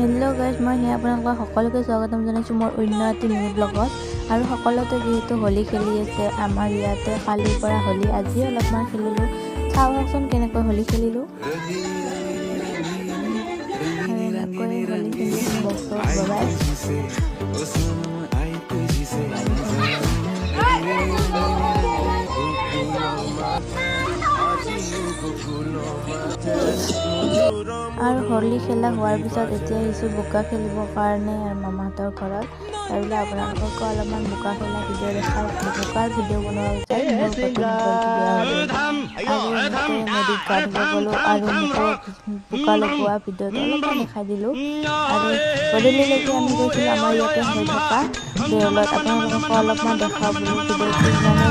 Hello' guys, মই আপোনালোকক সকলোকে স্বাগতম জনাইছোঁ মোৰ অন্য এটি মিনি ব্লগত। আৰু সকলোতে যিহেতু হোলী খেলি আছে আমাৰ ইয়াতে, কালিৰ পৰা হোলী, আজি অলপমান খেলিলোঁ। চাওকচোন কেনেকৈ হোলী খেলিলোঁ। এনেকৈ হোলী খেলি বক্স বজাই আৰু হোলী খেলা হোৱাৰ পিছত এতিয়া আহিছোঁ বোকা খেলিবৰ কাৰণে আৰু মামাহঁতৰ ঘৰত। পাৰিলে আপোনালোককো অলপমান বোকা খেলা ভিডিঅ' দেখাই, বোকাৰ ভিডিঅ' বনোৱাৰ পিছত মোৰ ফটো মোবাইলটো বেয়া হৈ গ'ল আৰু নদীত গা ধুব গ'লোঁ আৰু বোকা লগোৱা ভিডিঅ'টো অলপমান দেখাই দিলোঁ। আৰু গধূলিলৈকে আমি গৈছিলোঁ আমাৰ ইয়াতে হৈ থকা দেউলত, আপোনালোকক অলপমান দেখাওঁ বুলি ভিডিঅ'টো ইমানেই